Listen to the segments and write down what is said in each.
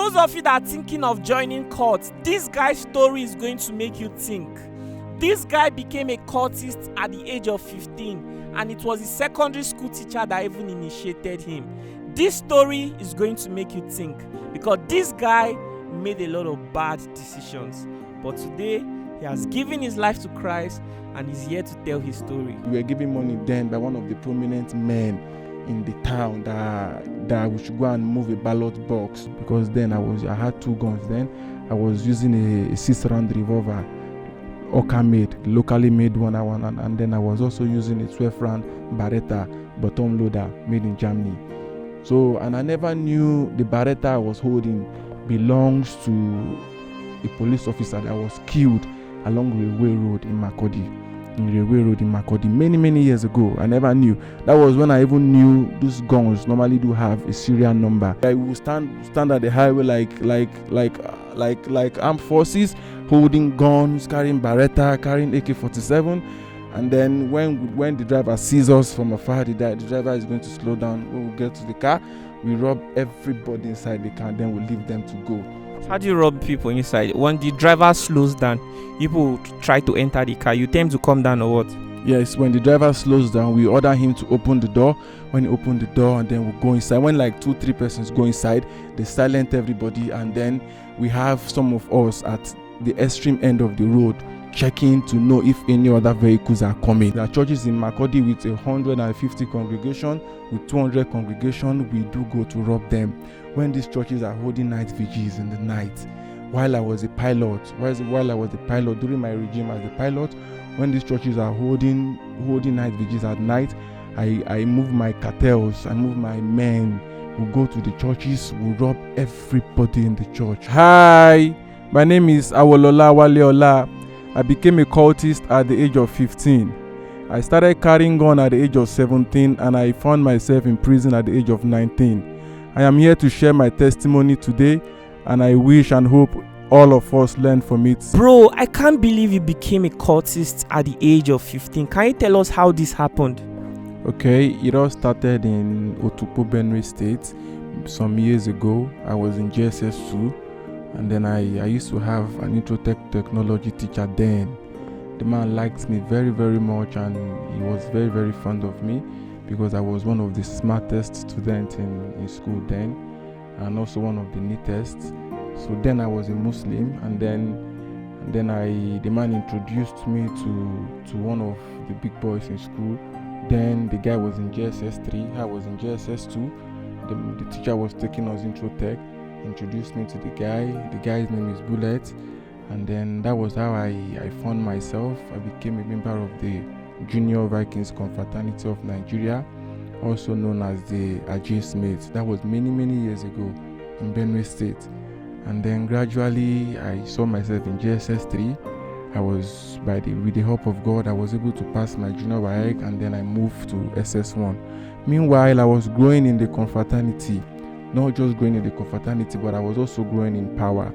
those of you that are thinking of joining cults, this guy's story is going to make you think. This guy became a cultist at the age of 15, and it was his secondary school teacher that even initiated him. This story is going to make you think, because this guy made a lot of bad decisions, but today he has given his life to Christ and is here to tell his story. We were given money then by one of the prominent men in the town that we should go and move a ballot box, because then I had 2 guns then. I was using a 6-round revolver, Oka made, locally made one, and then I was also using a 12-round Beretta bottom loader made in Germany. So, and I never knew the Beretta I was holding belongs to a police officer that was killed along Railway Road in Makurdi many years ago. I never knew. That was when I even knew those guns normally do have a serial number. I would stand at the highway like armed forces, holding guns, carrying Beretta, carrying AK-47, and then when the driver sees us from afar, the driver is going to slow down. When we get to the car, we rob everybody inside the car, and then we leave them to go. How do you rob people inside? When the driver slows down, people try to enter the car, you tell him to come down or what? Yes, when the driver slows down, we order him to open the door. When he opens the door, and then we go inside. When like 2-3 persons go inside, they silence everybody, and then we have some of us at the extreme end of the road checking to know if any other vehicles are coming. There are churches in Makurdi with 150 congregation, with 200 congregation. We do go to rob them when these churches are holding night vigils in the night. While I was a pilot, during my regime as a pilot, when these churches are holding night vigils at night, I move my cartels, I move my men. We go to the churches, we rob everybody in the church. Hi, my name is Awolola Waleola. I became a cultist at the age of 15. I started carrying gun at the age of 17, and I found myself in prison at the age of 19. I am here to share my testimony today, and I wish and hope all of us learn from it. Bro, I can't believe you became a cultist at the age of 15. Can you tell us how this happened? Okay, it all started in Otukpo, Benue State some years ago. I was in JSS 2, and then I used to have an Introtech technology teacher then. The man liked me very much, and he was very fond of me because I was one of the smartest students in school then, and also one of the neatest. So then I was a Muslim, and then the man introduced me to one of the big boys in school. Then the guy was in JSS 3, I was in JSS 2. The teacher was taking us intro tech, introduced me to the guy. The guy's name is Bullet, and then that was how I found myself. I became a member of the Junior Vikings Confraternity of Nigeria, also known as the Ajay Mates. That was many years ago in Benue State. And then gradually I saw myself in JSS 3. I was, with the help of God, I was able to pass my junior WAEC, and then I moved to SS1. Meanwhile, I was growing in the confraternity, not just growing in the confraternity, but I was also growing in power,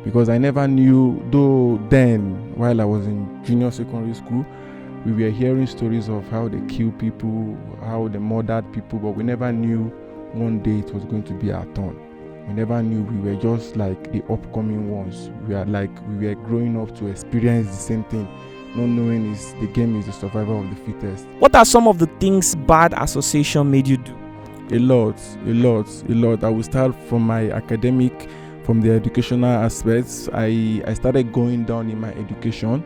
because I never knew, though then, while I was in junior secondary school, we were hearing stories of how they kill people, how they murdered people, but we never knew one day it was going to be our turn. We never knew. We were just like the upcoming ones. We were growing up to experience the same thing, not knowing the game is the survival of the fittest. What are some of the things bad association made you do? A lot. I will start from my academic, from the educational aspects. I started going down in my education.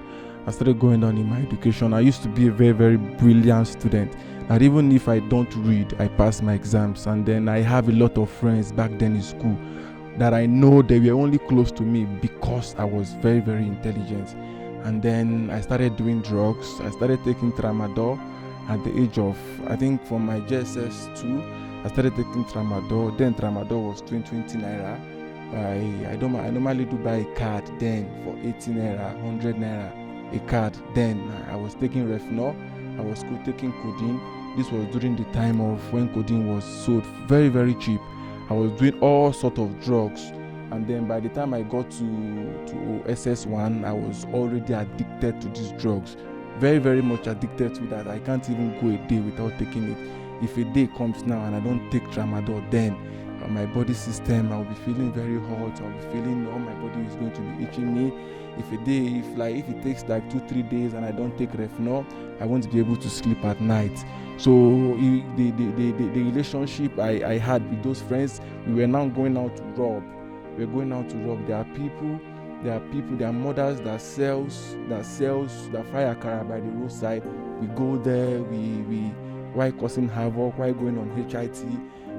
I used to be a very brilliant student. And even if I don't read, I pass my exams. And then I have a lot of friends back then in school that I know they were only close to me because I was very intelligent. And then I started doing drugs. I started taking tramadol at the age of, I think from my JSS 2, I started taking tramadol. Then tramadol was 20 naira. I normally do buy a card then for 80 naira, 100 naira a card. Then I was taking Refnol. I was taking codeine. This was during the time of when codeine was sold very cheap. I was doing all sorts of drugs, and then by the time I got to SS1, I was already addicted to these drugs. Very much addicted to that. I can't even go a day without taking it. If a day comes now and I don't take tramadol, then my body system. I'll be feeling very hot. I'll be feeling all my body is going to be itching me. If it takes like 2-3 days and I don't take Refnol, I won't be able to sleep at night. So the relationship I had with those friends, we were now going out to rob. We're going out to rob. There are mothers that fry akara by the roadside. We go there, we while causing havoc, while going on HIT,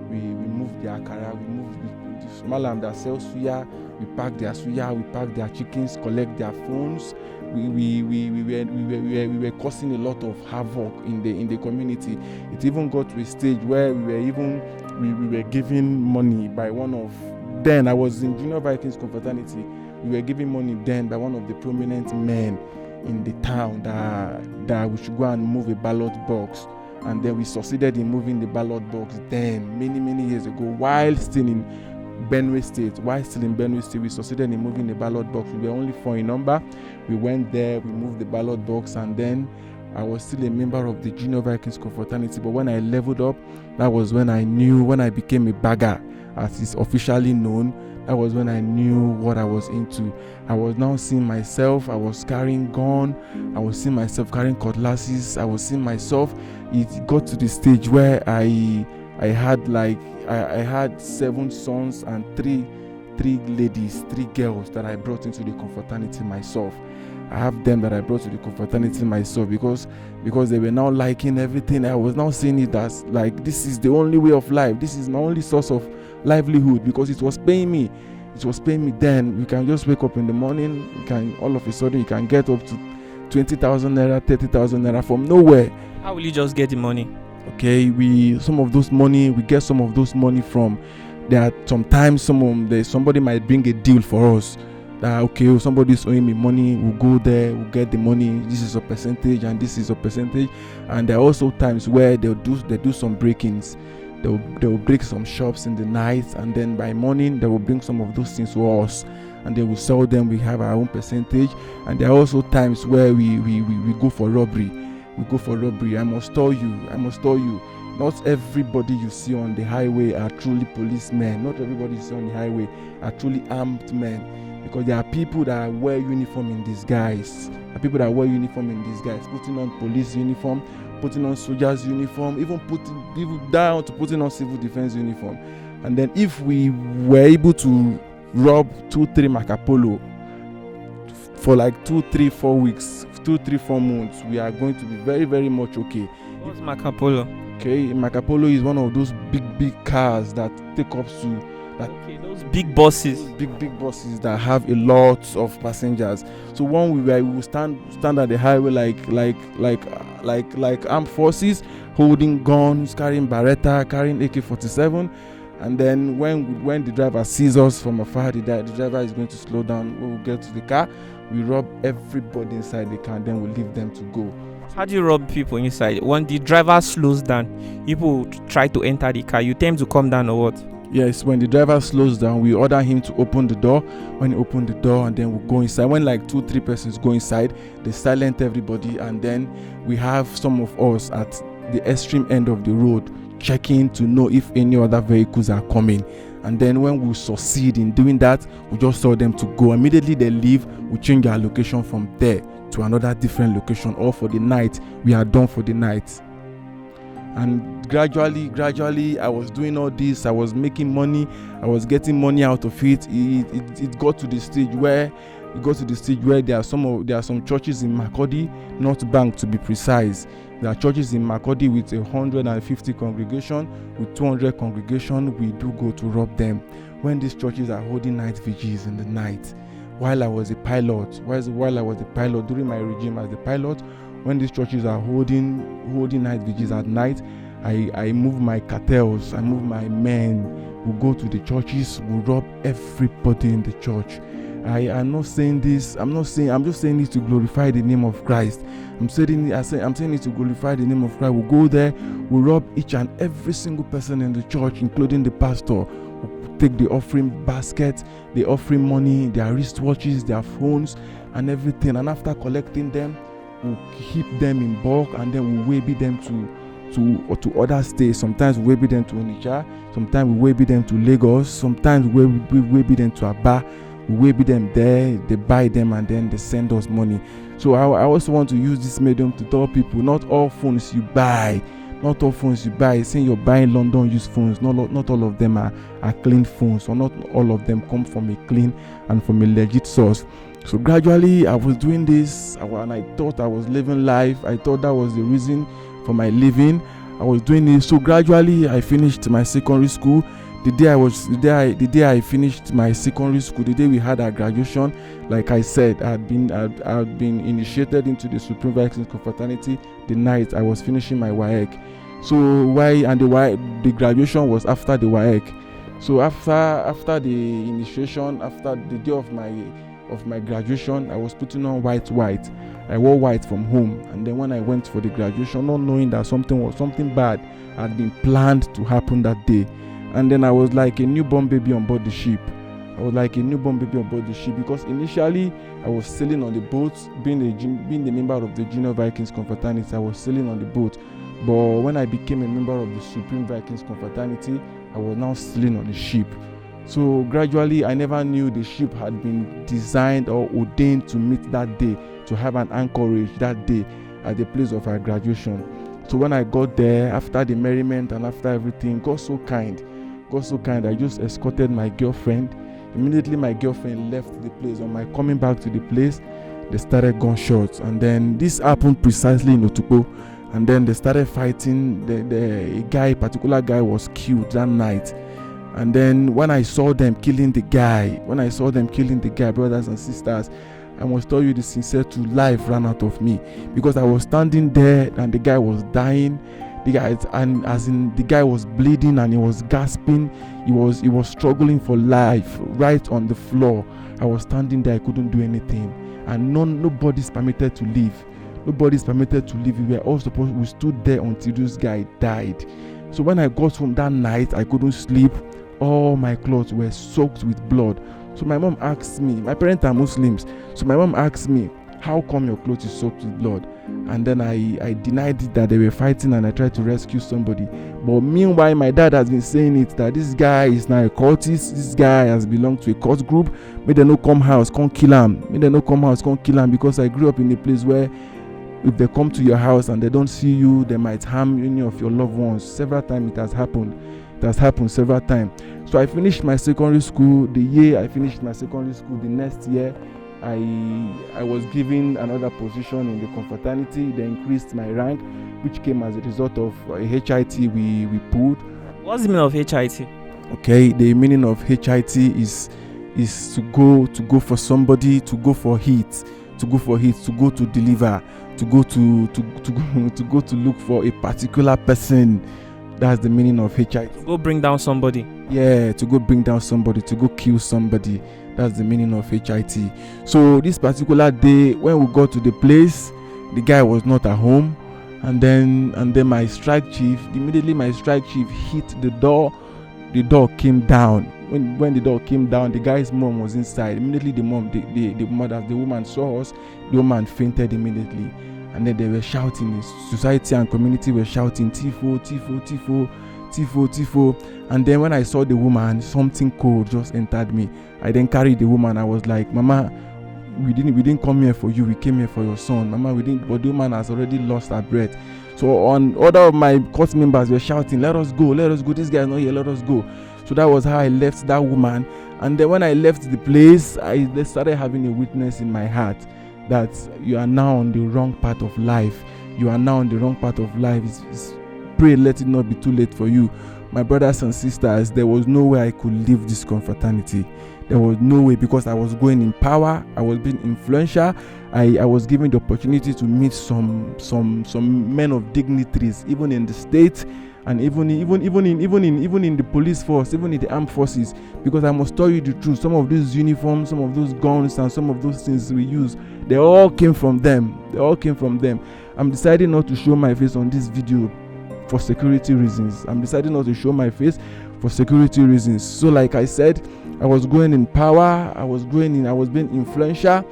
we move the akara, we move the malam that sells suya, we pack their suya, we pack their chickens, collect their phones. We were causing a lot of havoc in the community. It even got to a stage where we were giving money by one of, then I was in Junior Vikings confraternity. We were giving money then by one of the prominent men in the town that we should go and move a ballot box. And then we succeeded in moving the ballot box then, many years ago, while still in Benue State. We succeeded in moving the ballot box. We were only 4 in number. We went there, we moved the ballot box, and then I was still a member of the Junior Vikings confraternity. But when I leveled up, that was when I became a bagger, as is officially known. That was when I knew what I was into. I was now seeing myself. I was carrying gun. I was seeing myself carrying cutlasses. I was seeing myself. It got to the stage where I had 7 sons and 3 girls that I brought into the confraternity myself. I have them that I brought to the confraternity myself because they were now liking everything. I was now seeing it as like, this is the only way of life. This is my only source of livelihood, because it was paying me. Then. You can just wake up in the morning, all of a sudden you can get up to 20,000 naira, 30,000 naira from nowhere. How will you just get the money? Okay, we get some of those money from that. Sometimes somebody might bring a deal for us that, okay, somebody's owing me money, we'll go there, we'll get the money, this is a percentage and this is a percentage. And there are also times where they do some break-ins. They will break some shops in the night, and then by morning they will bring some of those things to us and they will sell them. We have our own percentage. And there are also times where we go for robbery. I must tell you, not everybody you see on the highway are truly policemen. Not everybody you see on the highway are truly armed men, because there are people that wear uniform in disguise. Putting on police uniform, putting on soldiers uniform, even down to putting on civil defense uniform. And then if we were able to rob 2-3 Macapolo for like 2-3-4 weeks, 2-3-4 months, we are going to be very, very much okay. What's Macapolo? Okay, Macapolo is one of those big cars that take up to that. Okay, those big buses. Big buses that have a lot of passengers. So when we will stand at the highway like armed forces, holding guns, carrying Beretta, carrying AK-47. And then when the driver sees us from afar, the driver is going to slow down. When we get to the car, we rob everybody inside the car, then we leave them to go. How do you rob people inside? When the driver slows down, people try to enter the car, you tell him to come down or what? Yes, when the driver slows down, we order him to open the door. When he opens the door, and then we go inside. When like 2-3 persons go inside, they silence everybody, and then we have some of us at the extreme end of the road checking to know if any other vehicles are coming. And then when we succeed in doing that, we just tell them to go. Immediately they leave, we change our location from there to another different location, or for the night, we are done for the night. And gradually, I was doing all this. I was making money. I was getting money out of it. It got to the stage where there are some churches in Makurdi, North Bank to be precise. There are churches in Makurdi with 150 congregation, with 200 congregation. We do go to rob them when these churches are holding night vigils in the night. While I was a pilot, during my regime as a pilot, when these churches are holding night vigils at night, I move my cartels, I move my men. We go to the churches, we rob everybody in the church. I'm not saying this. I'm just saying it to glorify the name of Christ. I'm saying it to glorify the name of Christ. We go there, we rob each and every single person in the church, including the pastor. We take the offering basket, the offering money, their wristwatches, their phones, and everything. And after collecting them, we keep them in bulk, and then we weigh them to to other states. Sometimes we be them to Onitsha, sometimes we be them to Lagos, sometimes we be them to Aba. We be them there, they buy them and then they send us money. So I also want to use this medium to tell people, not all phones you buy, saying you're buying London used phones, not all of them are clean phones, or not all of them come from a clean and from a legit source. So gradually I was doing this, and I thought I was living life. I thought that was the reason for my living. I was doing it. So gradually I finished my secondary school. The day I finished my secondary school, the day we had our graduation, like I said, I had been initiated into the Supreme Vikings Confraternity the night I was finishing my WAEC. So the graduation was after the WAEC. So after the initiation, after the day of my graduation, I was putting on white. I wore white from home, and then when I went for the graduation, not knowing that something bad had been planned to happen that day. And then I was like a newborn baby on board the ship. Because initially I was sailing on the boat, being the member of the Junior Vikings Confraternity. I was sailing on the boat, but when I became a member of the Supreme Vikings Confraternity, I was now sailing on the ship. So gradually, I never knew the ship had been designed or ordained to meet that day, to have an anchorage that day at the place of our graduation. So when I got there, after the merriment and after everything, God so kind. I just escorted my girlfriend. Immediately my girlfriend left the place. On my coming back to the place, they started gunshots, and then this happened precisely in Otukpo. And then they started fighting. A particular guy was killed that night. And then when I saw them killing the guy, brothers and sisters, I must tell you the sincere truth, life ran out of me, because I was standing there and the guy was dying. The guy was bleeding and he was gasping. He was struggling for life right on the floor. I was standing there, I couldn't do anything, and nobody's permitted to leave. We stood there until this guy died. So when I got home that night, I couldn't sleep. All my clothes were soaked with blood. So my mom asked me, my parents are Muslims, so my mom asked me, how come your clothes is soaked with blood? And then I denied it, that they were fighting, and I tried to rescue somebody. But meanwhile, my dad has been saying it, that this guy is now a cultist, this guy has belonged to a cult group. May they no come house, can't kill him. Because I grew up in a place where if they come to your house and they don't see you, they might harm any of your loved ones. Several times it has happened. Several times. So I finished my secondary school. The year I finished my secondary school, the next year, I was given another position in the confraternity. They increased my rank, which came as a result of a HIT we pulled. What's the meaning of HIT? Okay, the meaning of HIT is to go for somebody, to go for hit, to go to deliver, to go to look for a particular person. That's the meaning of HIT. To go bring down somebody. Yeah, to go bring down somebody, to go kill somebody. That's the meaning of HIT. So this particular day, when we got to the place, the guy was not at home, and then my strike chief hit the door. The door came down. When the door came down, the guy's mom was inside. Immediately the woman saw us, the woman fainted immediately. And then they were shouting, society and community were shouting, Tifo, Tifo, Tifo, Tifo, Tifo. And then when I saw the woman, something cold just entered me. I then carried the woman. I was like, Mama, we didn't come here for you, we came here for your son. Mama, but the woman has already lost her breath. So on order of my court members were shouting, let us go, this guy is not here, let us go. So that was how I left that woman. And then when I left the place, they started having a witness in my heart that you are now on the wrong path of life. Pray let it not be too late for you. My brothers and sisters, there was no way I could leave this confraternity. There was no way, because I was going in power, I was being influential, I was given the opportunity to meet some men of dignitaries, even in the state, and even in the police force, even in the armed forces. Because I must tell you the truth, some of these uniforms, some of those guns, and some of those things we use, they all came from them. I'm deciding not to show my face on this video for security reasons. So like I said, I was going in power, I was being influential.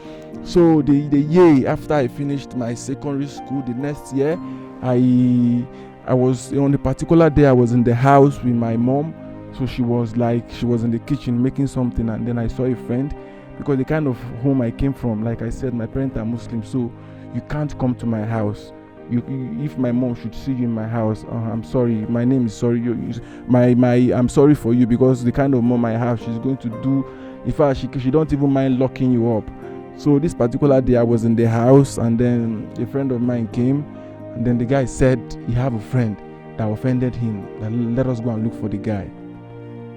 So the year after I finished my secondary school, the next year, I I was on the particular day I was in the house with my mom. So she was in the kitchen making something, and then I saw a friend, because the kind of home I came from, like I said, my parents are Muslim, so you can't come to my house. If my mom should see you in my house, I'm sorry, my name is sorry, I'm sorry for you, because the kind of mom I have, she's going to do, in fact, she don't even mind locking you up. So this particular day I was in the house, and then a friend of mine came, and then the guy said he have a friend that offended him, that let us go and look for the guy.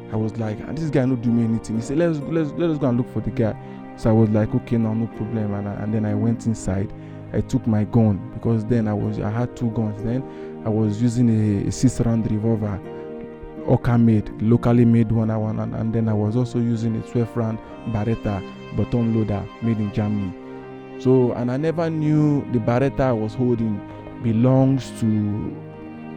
I was like, and this guy not do me anything. He said, let's go and look for the guy. So I was like, okay, no problem. And then I went inside. I took my gun, because then I had 2 guns. Then I was using a 6-round revolver, Oka made, locally made one, and then I was also using a 12-round Beretta bottom loader made in Germany. So, and I never knew the Beretta I was holding belongs to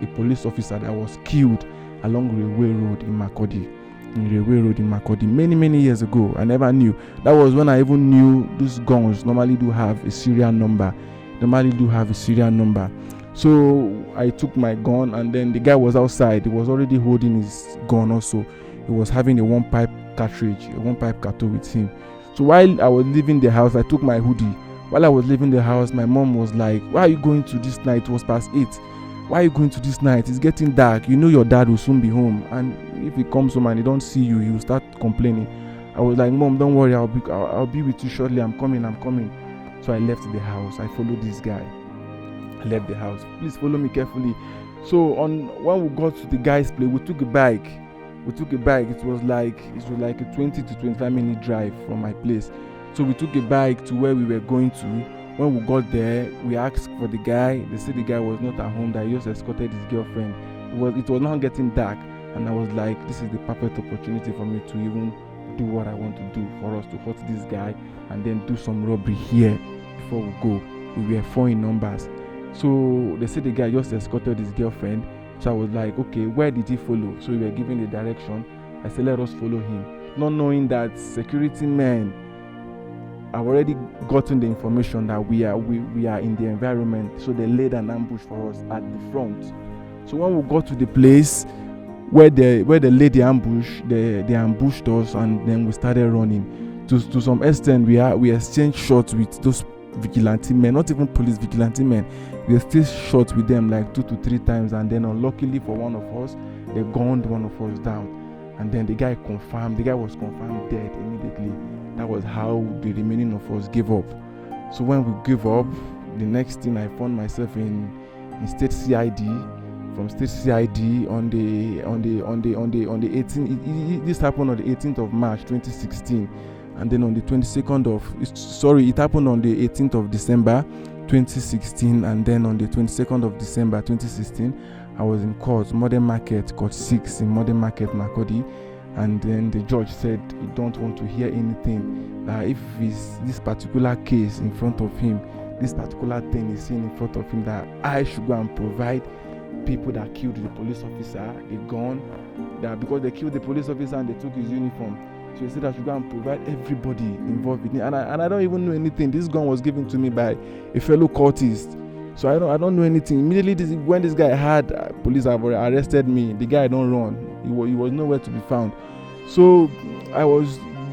a police officer that was killed along Railway Road in Makurdi many years ago. I never knew. That was when I even knew these guns normally do have a serial number. So I took my gun, and then the guy was outside. He was already holding his gun also. He was having a 1-pipe cartridge, a 1-pipe carto with him. So while I was leaving the house, I took my hoodie. While I was leaving the house, my mom was like, why are you going to this night? It was past 8. Why are you going to this night? It's getting dark. You know your dad will soon be home, and if he comes home and he don't see you, he will start complaining. I was like, Mom, don't worry, I'll be with you shortly. I'm coming. So I left the house. I followed this guy. I left the house. Please follow me carefully. So when we got to the guy's place, we took a bike. It was like a 20 to 25 minute drive from my place. So we took a bike to where we were going to. When we got there, we asked for the guy. They said the guy was not at home, that he just escorted his girlfriend. It was now getting dark, and I was like, this is the perfect opportunity for me to even do what I want to do, for us to hurt this guy and then do some robbery here before we go. We were 4 in numbers. So they said the guy just escorted his girlfriend. So I was like, okay, where did he follow? So we were given the direction. I said, let us follow him, not knowing that security men have already gotten the information that we are in the environment. So they laid an ambush for us at the front. So when we got to the place where they laid the ambush, they ambushed us, and then we started running. To some extent, we exchanged shots with those vigilante men, not even police, vigilante men. We exchanged shots with them like 2 to 3 times, and then unluckily for one of us, they gunned one of us down. And then the guy was confirmed dead immediately. That was how the remaining of us gave up. So when we gave up, the next thing I found myself in state CID. From state CID on the 18th. This happened on the 18th of March 2016, and then on the 22nd it happened on the 18th of December 2016, and then on the 22nd of December 2016, I was in court, Modern Market, Court 6 in Modern Market, Makurdi. And then the judge said he don't want to hear anything. If it's this particular case in front of him, this particular thing is seen in front of him, that I should go and provide people that killed the police officer a gun, that because they killed the police officer and they took his uniform. So he said I should go and provide everybody involved in it. And I don't even know anything. This gun was given to me by a fellow cultist. So I don't know anything. Immediately when this guy had police have arrested me, the guy don't run. He was nowhere to be found. So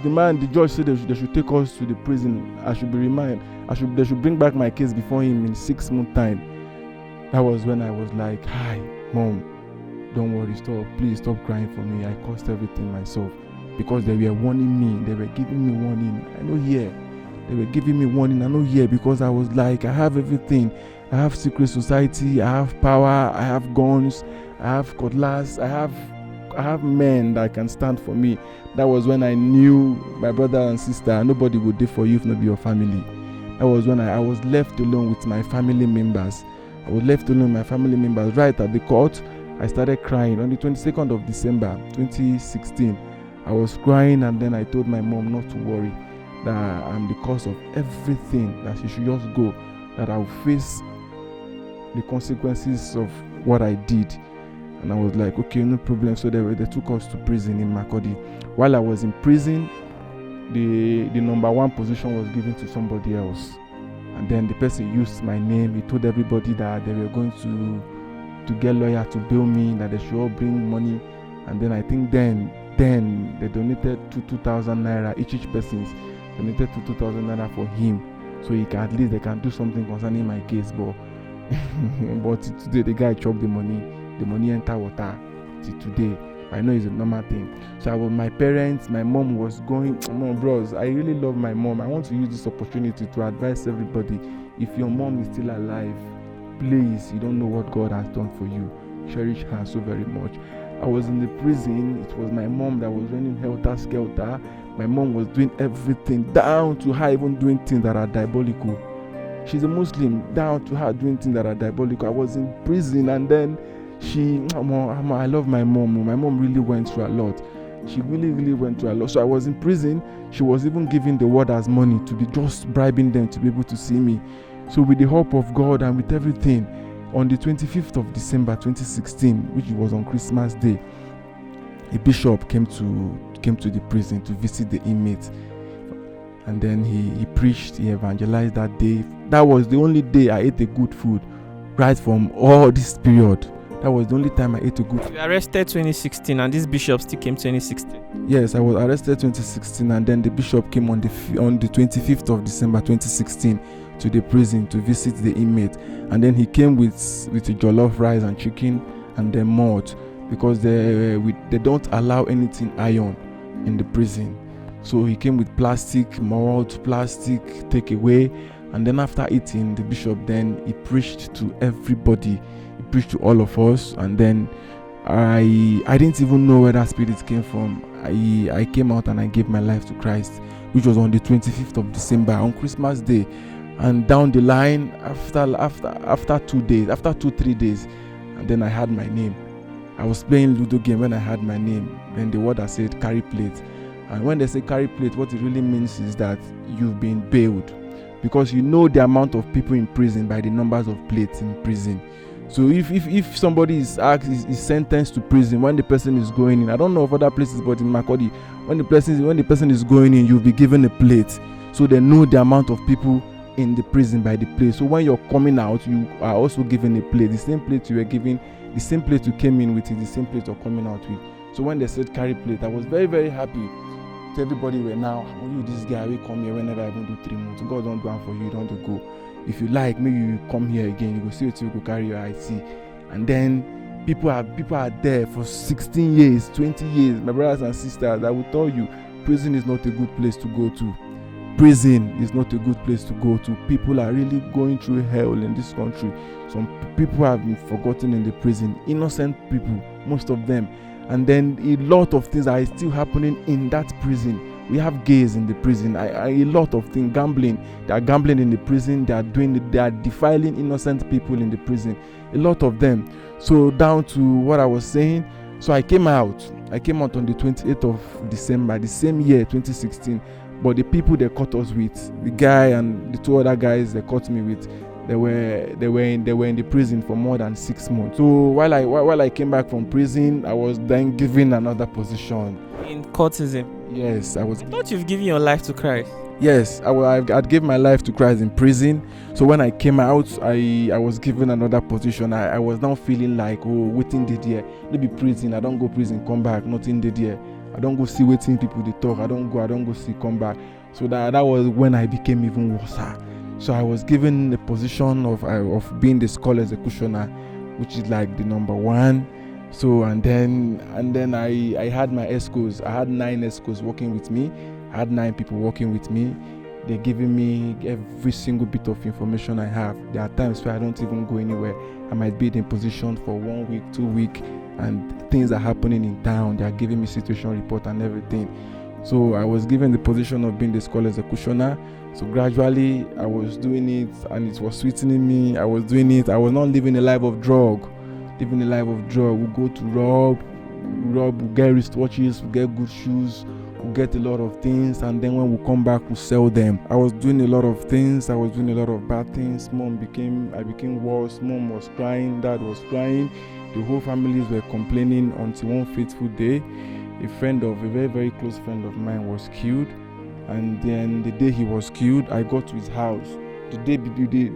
the judge said they should take us to the prison. I should be remanded. They should bring back my case before him in 6 months' time. That was when I was like, hi, Mom, don't worry, please stop crying for me. I caused everything myself, because they were warning me. They were giving me warning. I know here. They were giving me warning. I know here, because I was like, I have everything. I have secret society. I have power. I have guns. I have cutlass. I have men that can stand for me. That was when I knew, my brother and sister, nobody would do for you if not be your family. That was when I was left alone with my family members. Right at the court. I started crying on the 22nd of December 2016. I was crying, and then I told my mom not to worry, that I'm the cause of everything, that she should just go, that I'll face the consequences of what I did. And I was like, okay, no problem. So they took us to prison in Makurdi. While I was in prison, the number 1 position was given to somebody else. And then the person used my name. He told everybody that they were going to to get lawyer to bail me, that they should all bring money. And then I think then they donated 2,000 naira each person donated 2,000 naira for him, so he can, at least they can do something concerning my case. But but today the guy chopped the money enter water till today. I know it's a normal thing. So my parents, my mom was going, mom, bros, I really love my mom. I want to use this opportunity to advise everybody, if your mom is still alive, please, you don't know what God has done for you. Cherish her so very much. I was in the prison. It was my mom that was running helter skelter. My mom was doing everything, down to her even doing things that are diabolical. She's a Muslim, down to her doing things that are diabolical. I was in prison, and then I love my mom. My mom really went through a lot. She really went through a lot. So I was in prison. She was even giving the warders money to be just bribing them to be able to see me. So with the help of God and with everything, on the 25th of December 2016, which was on Christmas Day, a bishop came to the prison to visit the inmates, and then he preached, he evangelized that day. That was the only day I ate a good food right from all this period. That was the only time I ate a good food. You were arrested 2016, and this bishop still came 2016. Yes, I was arrested 2016, and then the bishop came on the 25th of December 2016 to the prison to visit the inmate, and then he came with a jollof rice and chicken and then malt, because they don't allow anything iron in the prison. So he came with plastic malt, plastic takeaway, and then after eating, the bishop then he preached to everybody. He preached to all of us, and then I didn't even know where that spirit came from. I came out and I gave my life to Christ, which was on the 25th of December on Christmas Day. And down the line, after 2-3 days, and then I had my name. I was playing Ludo game when I had my name. Then the warder said carry plate, and when they say carry plate, what it really means is that you've been bailed, because you know the amount of people in prison by the numbers of plates in prison. So if somebody is sentenced to prison, when the person is going in, I don't know of other places, but in Makodi, when the person is going in, you'll be given a plate, so they know the amount of people in the prison by the plate. So when you're coming out, you are also given a plate. The same plate you were given, the same plate you came in with, is the same plate you're coming out with. So when they said carry plate, I was very, very happy. To everybody were now, you this guy will come here whenever I even do 3 months. God don't do one for you, you don't go. If you like, maybe you come here again, you go see what you go carry your IC. And then people are there for 16 years, 20 years. My brothers and sisters, I will tell you, prison is not a good place to go to. Prison is not a good place to go to. People are really going through hell in this country. Some people have been forgotten in the prison. Innocent people, most of them. And then a lot of things are still happening in that prison. We have gays in the prison. A lot of things, gambling. They are gambling in the prison. They are defiling innocent people in the prison. A lot of them. So down to what I was saying. So I came out on the 28th of December, the same year, 2016. But the people they caught us with, the guy and the 2 other guys they caught me with, they were in the prison for more than 6 months. So while I came back from prison, I was then given another position in cultism. Yes, I was. I thought you've given your life to Christ. Yes, I'd give my life to Christ in prison. So when I came out, I was given another position. I was now feeling like, waiting did here. Maybe prison. I don't go prison, come back, nothing did here. I don't go see waiting people they talk. I don't go see, come back. So that was when I became even worse. So I was given the position of being the scholar executioner, which is like the number 1. So and then I had my escorts. I had 9 escorts working with me. I had 9 people working with me. They're giving me every single bit of information I have. There are times where I don't even go anywhere. I might be in position for 1 week, 2 weeks, and things are happening in town. They are giving me situation report and everything. So I was given the position of being the scholar executioner. So gradually I was doing it, and it was sweetening me. I was doing it. I was not living a life of drug. We go to rob, we get wristwatches, we get good shoes, we get a lot of things, and then when we come back, we sell them. I was doing a lot of things. I was doing a lot of bad things. I became worse. Mom was crying, dad was crying. The whole families were complaining until one fateful day, a very, very close friend of mine was killed. And then the day he was killed, I got to his house.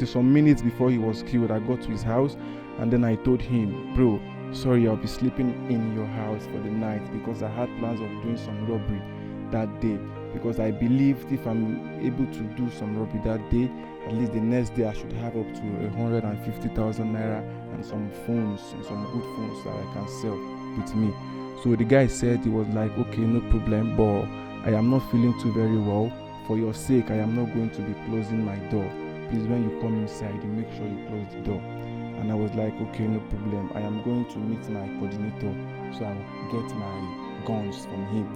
Some minutes before he was killed, I got to his house, And then I told him, bro, sorry, I'll be sleeping in your house for the night because I had plans of doing some robbery that day. Because I believed if I'm able to do some robbery that day, at least the next day I should have up to 150,000 naira and some phones, and some good phones that I can sell with me. So the guy said, he was like, okay, no problem, but I am not feeling too very well. For your sake, I am not going to be closing my door. Please, when you come inside, you make sure you close the door. And I was like, okay, no problem. I am going to meet my coordinator, so I'll get my guns from him.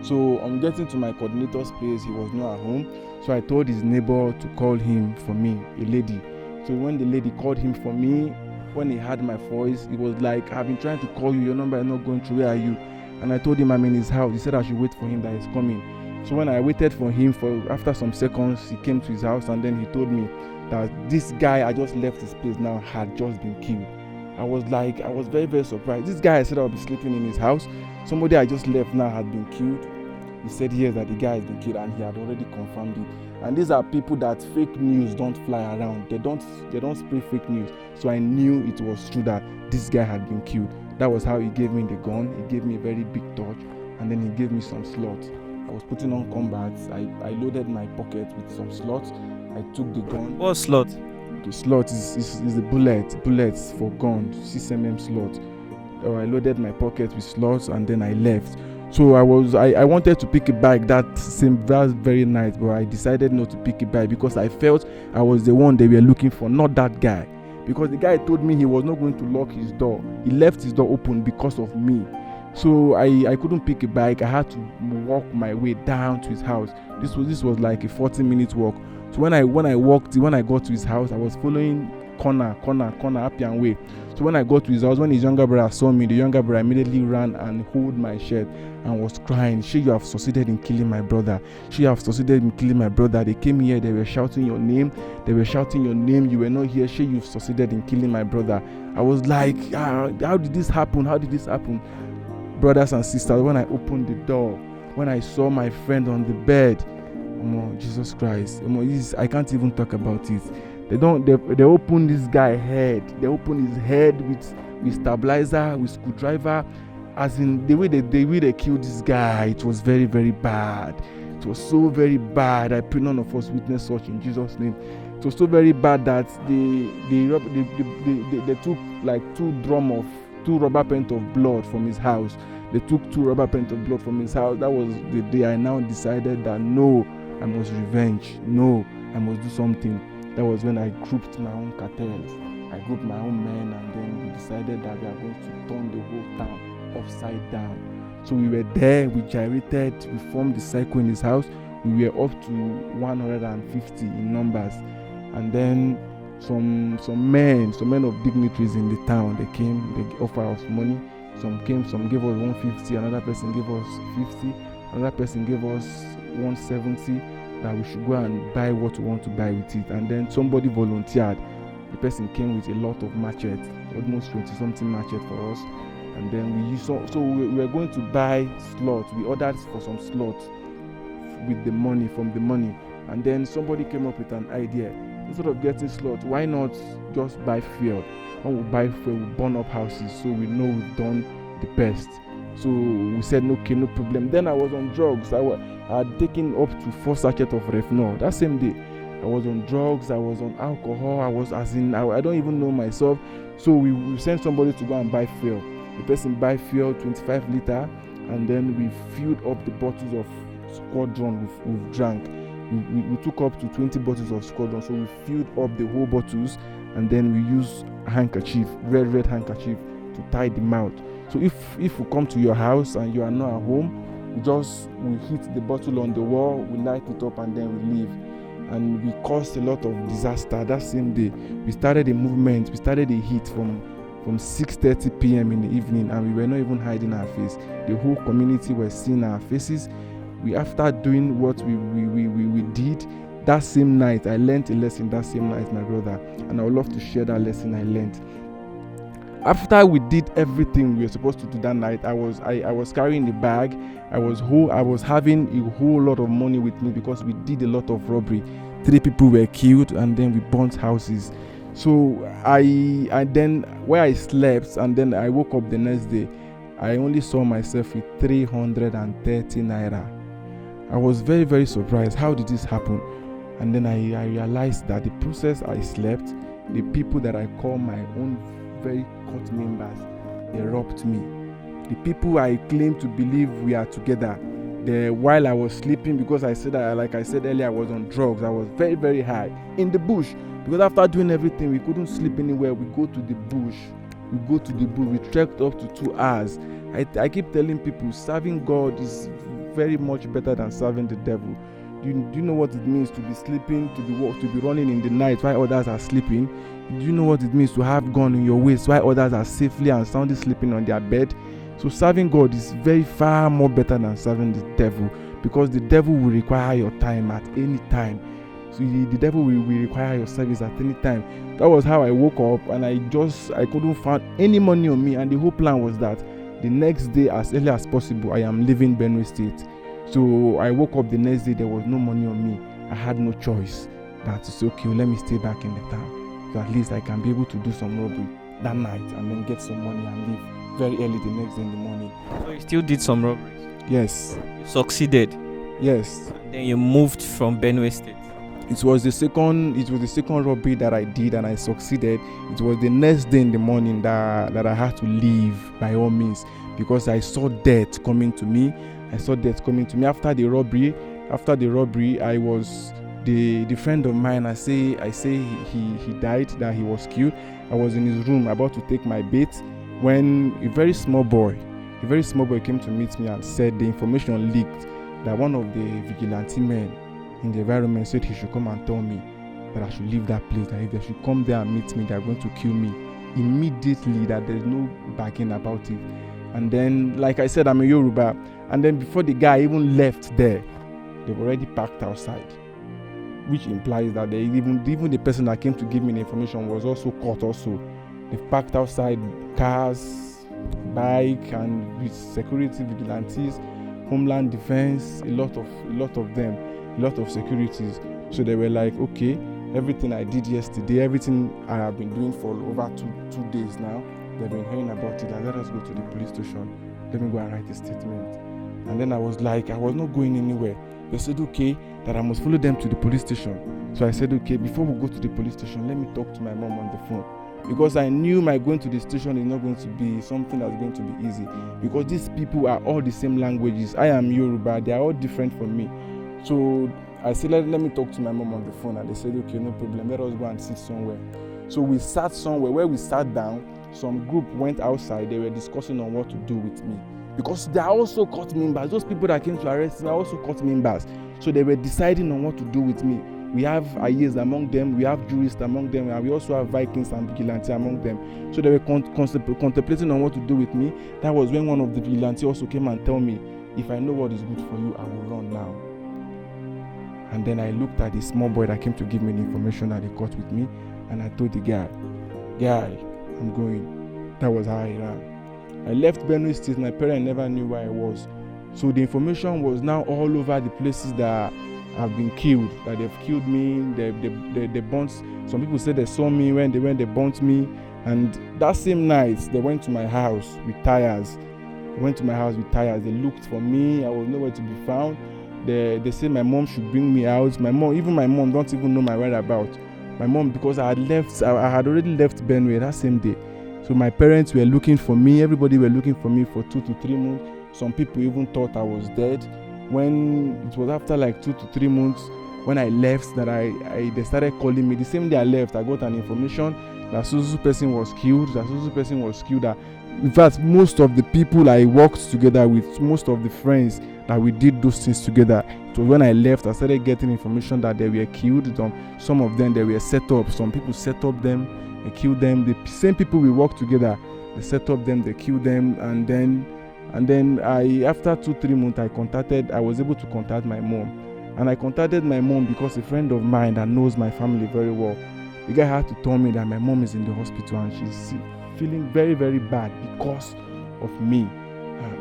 So on getting to my coordinator's place, he was not at home. So I told his neighbor to call him for me, a lady. So when the lady called him for me, when he heard my voice, he was like, I've been trying to call you, your number is not going through, where are you? And I told him I'm in his house. He said I should wait for him, that he's coming. So when I waited for him, after some seconds, he came to his house, and then he told me that this guy I just left his place now had just been killed. I was very, very surprised. This guy, I said I'll be sleeping in his house. Somebody I just left now had been killed. He said yes, that the guy has been killed, and he had already confirmed it. And these are people that fake news don't fly around. They don't spray fake news. So I knew it was true that this guy had been killed. That was how he gave me the gun. He gave me a very big torch, and then he gave me some slots. I was putting on combats. I loaded my pocket with some slots. I took the gun. What slot? The slot is the bullets for gun, 6mm slot. I loaded my pocket with slots, and then I left. So I wanted to pick a bike that very night, but I decided not to pick a bike because I felt I was the one they were looking for, not that guy. Because the guy told me he was not going to lock his door. He left his door open because of me. So I couldn't pick a bike. I had to walk my way down to his house. This was like a 40-minute walk. So when I got to his house, I was following corner, up and way. So when I got to his house, when his younger brother saw me, the younger brother immediately ran and held my shirt and was crying, "She, you have succeeded in killing my brother. She, you have succeeded in killing my brother. They came here, they were shouting your name. You were not here. She, you've succeeded in killing my brother." I was like, how did this happen? Brothers and sisters, when I opened the door, when I saw my friend on the bed, Jesus Christ, I can't even talk about it. They open this guy's head. They open his head with stabilizer, with screwdriver. As in the way they killed this guy, it was very, very bad. It was so very bad. I pray none of us witness such in Jesus' name. It was so very bad that they took like two rubber paint of blood from his house. They took 2 rubber paint of blood from his house. That was the day I now decided that no, I must revenge. No, I must do something. That was when I grouped my own cartels. I grouped my own men, and then we decided that we are going to turn the whole town upside down. So we were there, we gyrated, we formed the circle in his house. We were up to 150 in numbers. And then some men of dignitaries in the town, they came, they offered us money. Some gave us 150, another person gave us 50, another person gave us 170, that we should go and buy what we want to buy with it. And then somebody volunteered. The person came with a lot of machetes, almost 20-something machetes for us. And then we were going to buy slots. We ordered for some slots with the money, from the money. And then somebody came up with an idea. Instead of getting slots, why not just buy fuel? When we buy fuel, we burn up houses, so we know we've done the best. So we said, okay, no problem. Then I was on drugs. I had taken up to 4 sachets of Refnol that same day. I was on drugs, I was on alcohol, I don't even know myself. So we sent somebody to go and buy fuel. The person buy fuel, 25 liter, and then we filled up the bottles of Squadron we've drank. We took up to 20 bottles of Squadron, so we filled up the whole bottles, and then we used handkerchief, red handkerchief, to tie the mouth. So if we come to your house and you are not at home, we hit the bottle on the wall, we light it up, and then we leave. And we caused a lot of disaster that same day. We started a movement, we started a heat from 6:30 p.m. in the evening, and we were not even hiding our face. The whole community was seeing our faces. After doing what we did that same night, I learned a lesson that same night, my brother, and I would love to share that lesson I learned. After we did everything we were supposed to do that night, I was carrying the bag. I was having a whole lot of money with me because we did a lot of robbery. 3 people were killed, and then we burnt houses. So I then where I slept, and then I woke up the next day, I only saw myself with 330 naira. I was very, very surprised. How did this happen? And then I realized that the process I slept, the people that I call my own very cult members, they robbed me. The people I claim to believe we are together, while I was sleeping, because I said that, like I said earlier, I was on drugs. I was very, very high in the bush, because after doing everything, we couldn't sleep anywhere. We go to the bush. We trekked up to 2 hours. I keep telling people, serving God is very much better than serving the devil. Do you know what it means to be sleeping, to be running in the night while others are sleeping? Do you know what it means to have gun in your waist while others are safely and soundly sleeping on their bed? So serving God is very far more better than serving the devil, because the devil will require your time at any time. So the devil will require your service at any time. That was how I woke up, and I couldn't find any money on me, and the whole plan was that the next day, as early as possible, I am leaving Benue State. So I woke up the next day, there was no money on me. I had no choice. That is okay, let me stay back in the town, so at least I can be able to do some robbery that night and then get some money and leave very early the next day in the morning. So you still did some robberies? Yes. You succeeded? Yes. And then you moved from Benue State? It was the second robbery that I did, and I succeeded. It was the next day in the morning that I had to leave by all means, because I saw death coming to me. After the robbery, I was the friend of mine. I say he died, that he was killed. I was in his room about to take my bait when a very small boy came to meet me and said the information leaked that one of the vigilante men in the environment said he should come and tell me that I should leave that place, that if they should come there and meet me, they are going to kill me immediately, that there's no bargain about it. And then, like I said, I'm a Yoruba, and then before the guy even left there, they've already packed outside, which implies that even the person that came to give me the information was also caught also. They've packed outside cars, bike, and with security, vigilantes, Homeland Defense, a lot of them, a lot of securities. So they were like, okay, everything I did yesterday, everything I have been doing for over two days now, they've been hearing about it, and let us go to the police station. Let me go and write a statement. And then I was like, I was not going anywhere. They said, okay, that I must follow them to the police station. So I said, okay, before we go to the police station, let me talk to my mom on the phone. Because I knew my going to the station is not going to be something that's going to be easy. Because these people are all the same languages. I am Yoruba, they are all different from me. So I said, let me talk to my mom on the phone. And they said, okay, no problem, let us go and sit somewhere. So we sat somewhere. Where we sat down, some group went outside. They were discussing on what to do with me, because they are also cult members. Those people that came to arrest me are also cult members. So they were deciding on what to do with me. We have Ayes among them, we have jurists among them, and we also have Vikings and vigilantes among them. So they were contemplating on what to do with me. That was when one of the vigilantes also came and told me, if I know what is good for you, I will run now. And then I looked at the small boy that came to give me the information that they caught with me, and I told the guy, I'm going. That was how I ran. I left Benue State. My parents never knew where I was. So the information was now all over the places that have been killed, that they've killed me, they burnt. Some people said they saw me when they burnt me. And that same night, they went to my house with tires. They looked for me. I was nowhere to be found. They said my mom should bring me out. My mom don't even know my whereabouts. My mom, because I had already left Benue that same day. So my parents were looking for me. Everybody were looking for me for 2 to 3 months. Some people even thought I was dead. When it was after like 2 to 3 months, when I left, that they started calling me. The same day I left, I got an information that Suzu person was killed. That in fact, most of the people I worked together with, most of the friends that we did those things together, it was when I left, I started getting information that they were killed. Some of them, they were set up. Some people set up them, they killed them. The same people we worked together, they set up them, they killed them. And then after 2-3 months, I was able to contact my mom. And I contacted my mom because a friend of mine that knows my family very well, the guy had to tell me that my mom is in the hospital and she's feeling very, very bad because of me.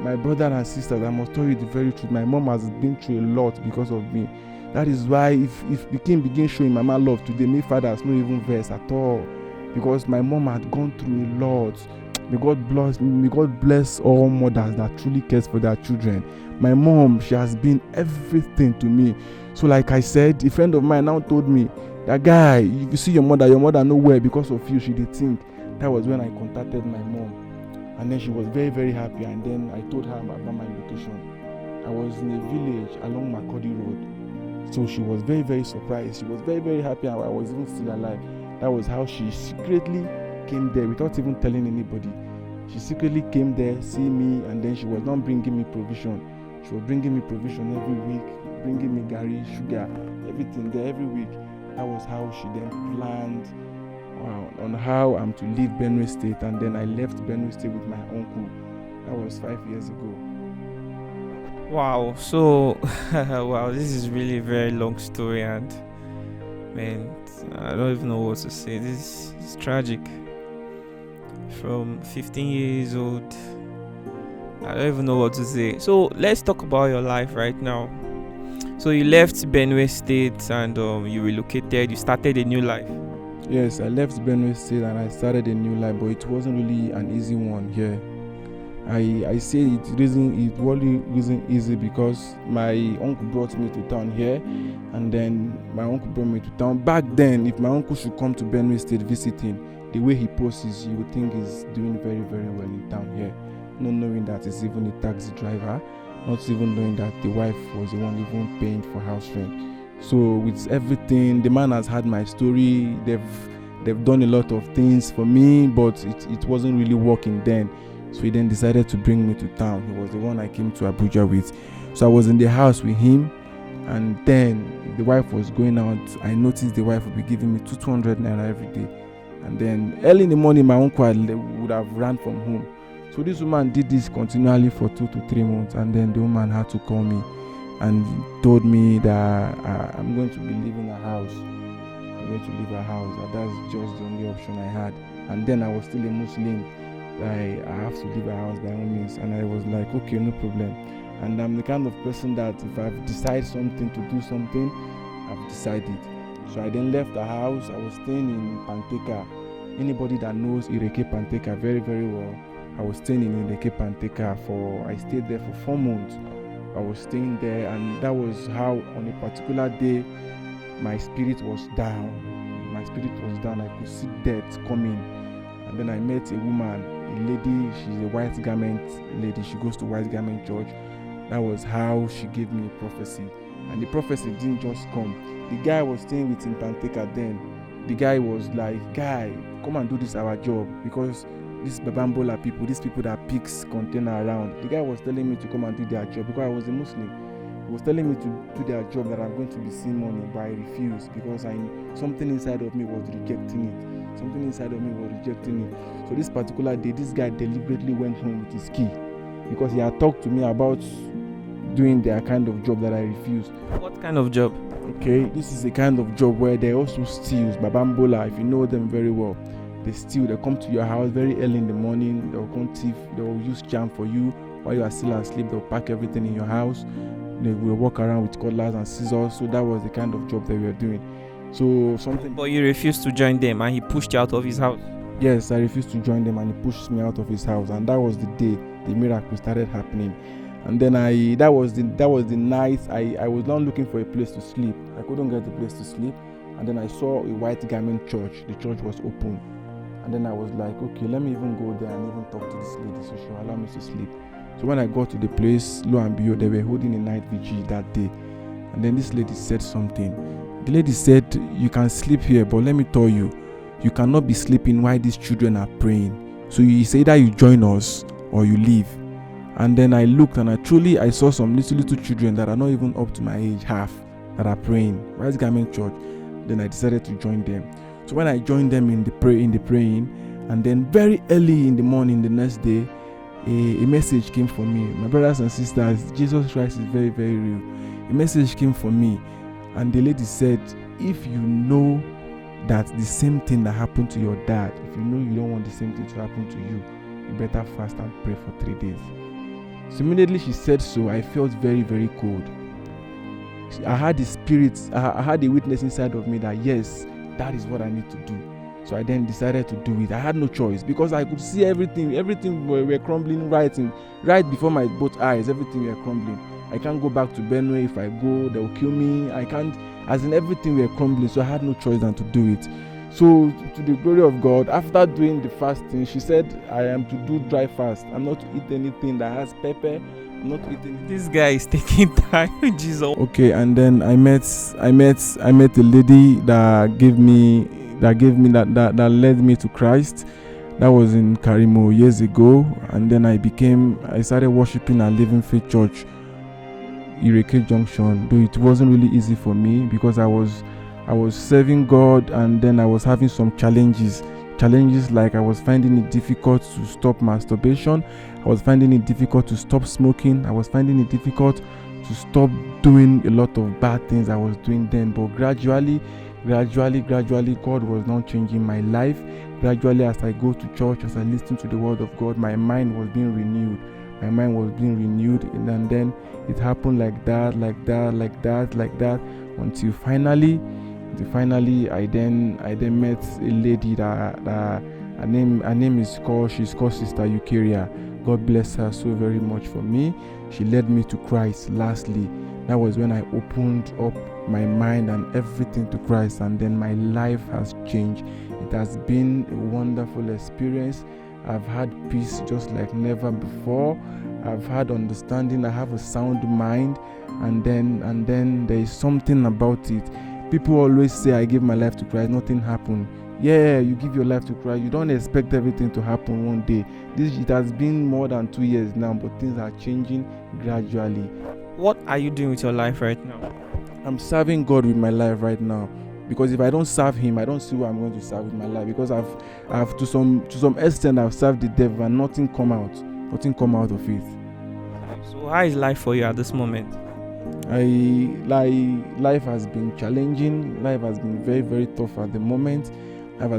My brother and sisters, I must tell you the very truth. My mom has been through a lot because of me. That is why if Pikin begin showing Mama love today, my father has no even verse at all. because my mom had gone through a lot. May God bless all mothers that truly cares for their children. My mom, she has been everything to me. So like I said, a friend of mine now told me, that guy, if you see your mother nowhere because of you, she did think. That was when I contacted my mom. And then she was very, very happy. And then I told her about my location. I was in a village along Makodi Road. So she was very, very surprised. She was very, very happy I was even still alive. That was how she secretly came there without even telling anybody. She secretly came there, see me, and then she was not bringing me provision. She was bringing me provision every week, bringing me gari, sugar, everything there every week. That was how she then planned on how I'm to leave Benue State, and then I left Benue State with my uncle. That was 5 years ago. Wow. So, wow, this is really a very long story, and man, I don't even know what to say. This is tragic. From 15 years old, I don't even know what to say. So let's talk about your life right now. So you left Benue State and you relocated. You started a new life. Yes, I left Benue State and I started a new life, but it wasn't really an easy one here. I say it wasn't easy because my uncle brought me to town here, and then my uncle brought me to town. Back then, if my uncle should come to Benue State visiting, the way he poses, you would think he's doing very, very well in town here. Not knowing that he's even a taxi driver, not even knowing that the wife was the one even paying for house rent. So with everything, the man has had my story. They've done a lot of things for me, but it wasn't really working then. So he then decided to bring me to town. He was the one I came to Abuja with. So I was in the house with him, and then the wife was going out. I noticed the wife would be giving me 200 naira every day. And then early in the morning, my uncle would have ran from home. So this woman did this continually for 2 to 3 months, and then the woman had to call me and told me that I'm going to be leaving her house. I'm going to leave her house. And that's just the only option I had. And then I was still a Muslim. I have to leave her house by all means. And I was like, okay, no problem. And I'm the kind of person that if I've decided something to do something, I've decided. So I then left the house. I was staying in Panteka. Anybody that knows Ireke Panteka very, very well, I was staying in Ireke Panteka I stayed there for 4 months. I was staying there, and that was how on a particular day my spirit was down. I could see death coming. And then I met a woman, a lady. She's a white garment lady. She goes to white garment church. That was how she gave me a prophecy. And the prophecy didn't just come. The guy I was staying with in Panteka then, the guy was like, guy, come and do this our job, because these Babambola people, these people that picks container around, the guy was telling me to come and do their job because I was a Muslim. He was telling me to do their job, that I'm going to be seeing money, but I refused because something inside of me was rejecting it. So this particular day, this guy deliberately went home with his key because he had talked to me about doing their kind of job that I refused. What kind of job? Okay, this is a kind of job where they also steals, Babambola, if you know them very well. They steal, they come to your house very early in the morning, they'll come thief, they'll use charm for you while you are still asleep, they'll pack everything in your house, they will walk around with cutlass and scissors. So that was the kind of job that we were doing. So something. But you refused to join them and he pushed you out of his house? Yes, I refused to join them and he pushed me out of his house, and that was the day the miracle started happening. And then that was the night I was now looking for a place to sleep. I couldn't get a place to sleep, and then I saw a white garment church. The church was open. And then I was like, okay, let me even go there and even talk to this lady so she'll allow me to sleep. So when I got to the place, lo and behold, they were holding a night vigil that day. And then this lady said something. The lady said, you can sleep here, but let me tell you, you cannot be sleeping while these children are praying. So you say either you join us or you leave. And then I looked and I saw some little children that are not even up to my age, half, that are praying. White Garment Church. Then I decided to join them. So when I joined them in the praying, and then very early in the morning the next day, a message came for me. My brothers and sisters, Jesus Christ is very, very real. A message came for me, and the lady said, if you know that the same thing that happened to your dad, if you know you don't want the same thing to happen to you, you better fast and pray for 3 days. So immediately she said so, I felt very, very cold. I had the spirit, I had the witness inside of me that yes, that is what I need to do. So I then decided to do it. I had no choice because I could see everything were crumbling right before my both eyes. Everything were crumbling. I can't go back to Benue. If I go, they'll kill me. I can't, as in everything were crumbling. So I had no choice than to do it. So to the glory of God, after doing the fasting, she said I am to do dry fast. I'm not to eat anything that has pepper. I'm not to eat anything. This guy is taking time. Jesus. Okay, and then I met a lady that led me to Christ. That was in Karimo years ago, and then I started worshiping at Living Faith Church, Ireke Junction. Though it wasn't really easy for me because I was serving God, and then I was having some challenges like I was finding it difficult to stop masturbation. I was finding it difficult to stop smoking. I was finding it difficult to stop doing a lot of bad things I was doing then. But gradually, God was now changing my life. Gradually, as I go to church, as I listen to the word of God, my mind was being renewed. And then it happened like that, until finally I then met a lady that her name is called Sister Eucharia. God bless her so very much for me. She led me to Christ. Lastly, that was when I opened up my mind and everything to Christ, and then my life has changed. It has been a wonderful experience. I've had peace just like never before. I've had understanding. I have a sound mind, and then there is something about it. People always say I give my life to Christ, nothing happened. Yeah, you give your life to Christ, you don't expect everything to happen one day. It has been more than 2 years now, but things are changing gradually. What are you doing with your life right now? I'm serving God with my life right now, because if I don't serve Him, I don't see what I'm going to serve with my life. Because I've to some extent I've served the devil and nothing come out of it. So how is life for you at this moment? Life has been challenging. Life has been very, very tough at the moment. But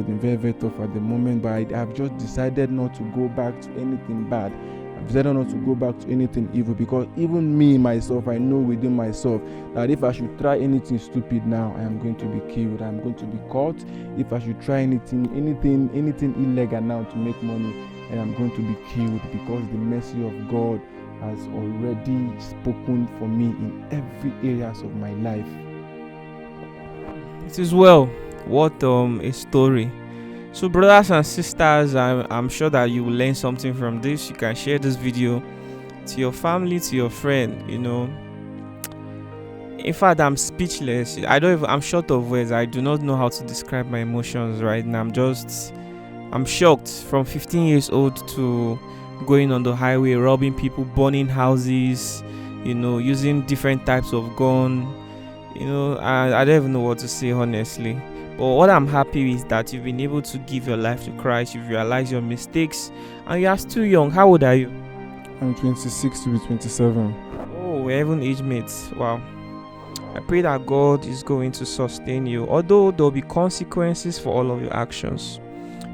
I have just decided not to go back to anything bad. I've decided not to go back to anything evil, because even me myself, I know within myself that if I should try anything stupid now, I am going to be killed. I am going to be caught. If I should try anything illegal now to make money, I am going to be killed, because the mercy of God has already spoken for me in every areas of my life. It is well. What a story. So brothers and sisters, I'm sure that you will learn something from this. You can share this video to your family, to your friend, In fact, I'm speechless. I'm short of words. I do not know how to describe my emotions right now. I'm shocked. From 15 years old to going on the highway, robbing people, burning houses, using different types of gun. I don't even know what to say, honestly. But what I'm happy is that you've been able to give your life to Christ. You've realized your mistakes, and you are still young. How old are you? I'm 26 to be 27. Oh, we're even age mates. Wow. I pray that God is going to sustain you, although there'll be consequences for all of your actions.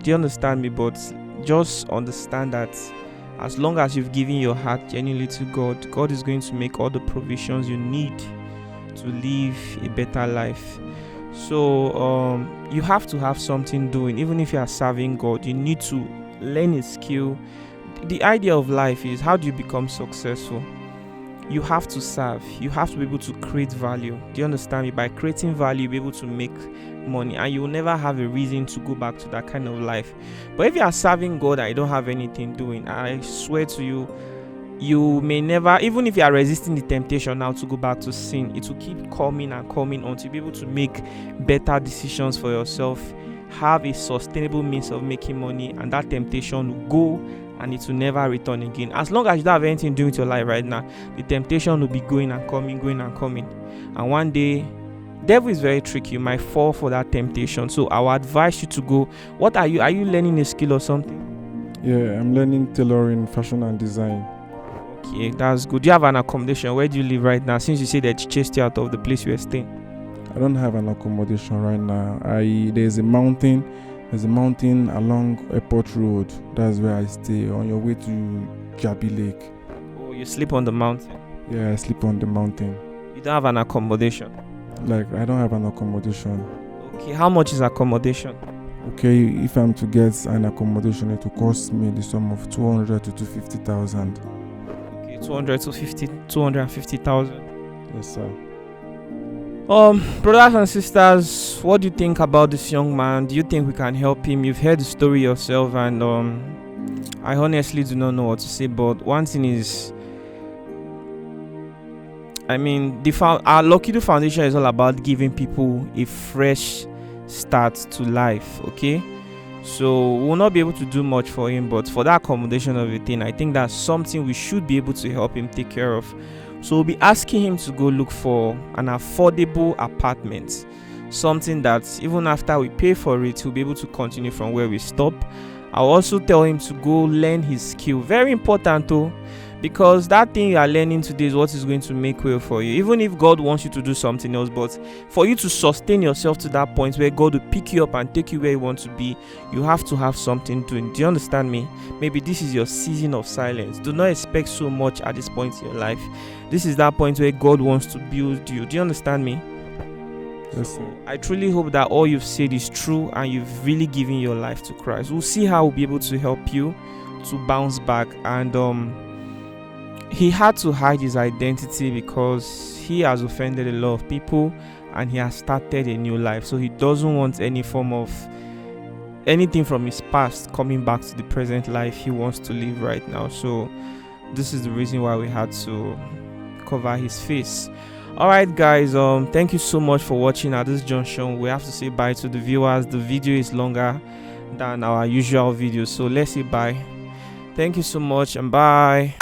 Do you understand me? But just understand that as long as you've given your heart genuinely to God, God is going to make all the provisions you need to live a better life. So you have to have something doing. Even if you are serving God, you need to learn a skill. The idea of life is, how do you become successful? You have to serve. You have to be able to create value. Do you understand me? By creating value, you'll be able to make money, and you will never have a reason to go back to that kind of life. But if you are serving God and you don't have anything doing, I swear to you, you may never, even if you are resisting the temptation now to go back to sin, it will keep coming until you be able to make better decisions for yourself, have a sustainable means of making money, and that temptation will go and it will never return again. As long as you don't have anything doing with your life right now, the temptation will be going and coming. And one day, devil is very tricky. You might fall for that temptation. So I will advise you to go. What are you learning a skill or something? Yeah, I'm learning tailoring, fashion and design. Okay, that's good. Do you have an accommodation? Where do you live right now? Since you say that you chased you out of the place you were staying. I don't have an accommodation right now. There's a mountain along Airport Road. That's where I stay, on your way to Jabi Lake. Oh, you sleep on the mountain? Yeah, I sleep on the mountain. You don't have an accommodation? I don't have an accommodation. Okay, how much is accommodation? okay, if I'm to get an accommodation, it will cost me the sum of 200 to 250,000. Okay, 250,000. Yes, sir. Brothers and sisters, what do you think about this young man? Do you think we can help him? You've heard the story yourself, and I honestly do not know what to say. But one thing is, I mean, our Lucky Do Foundation is all about giving people a fresh start to life. Okay, so we'll not be able to do much for him, but for that accommodation of a thing, I think that's something we should be able to help him take care of. So we'll be asking him to go look for an affordable apartment, something that even after we pay for it, he'll be able to continue from where we stop. I'll also tell him to go learn his skill. Very important though, because that thing you are learning today is what is going to make way for you. Even if God wants you to do something else, but for you to sustain yourself to that point where God will pick you up and take you where you want to be, you have to have something doing. Do you understand me? Maybe this is your season of silence. Do not expect so much at this point in your life. This is that point where God wants to build you. Do you understand me? Yes, sir. I truly hope that all you've said is true and you've really given your life to Christ. We'll see how we'll be able to help you to bounce back. And he had to hide his identity because he has offended a lot of people and he has started a new life. So he doesn't want any form of anything from his past coming back to the present life he wants to live right now. So this is the reason why we had to cover his face. Alright guys, thank you so much for watching at this junction. We have to say bye to the viewers. The video is longer than our usual videos, so let's say bye. Thank you so much and bye.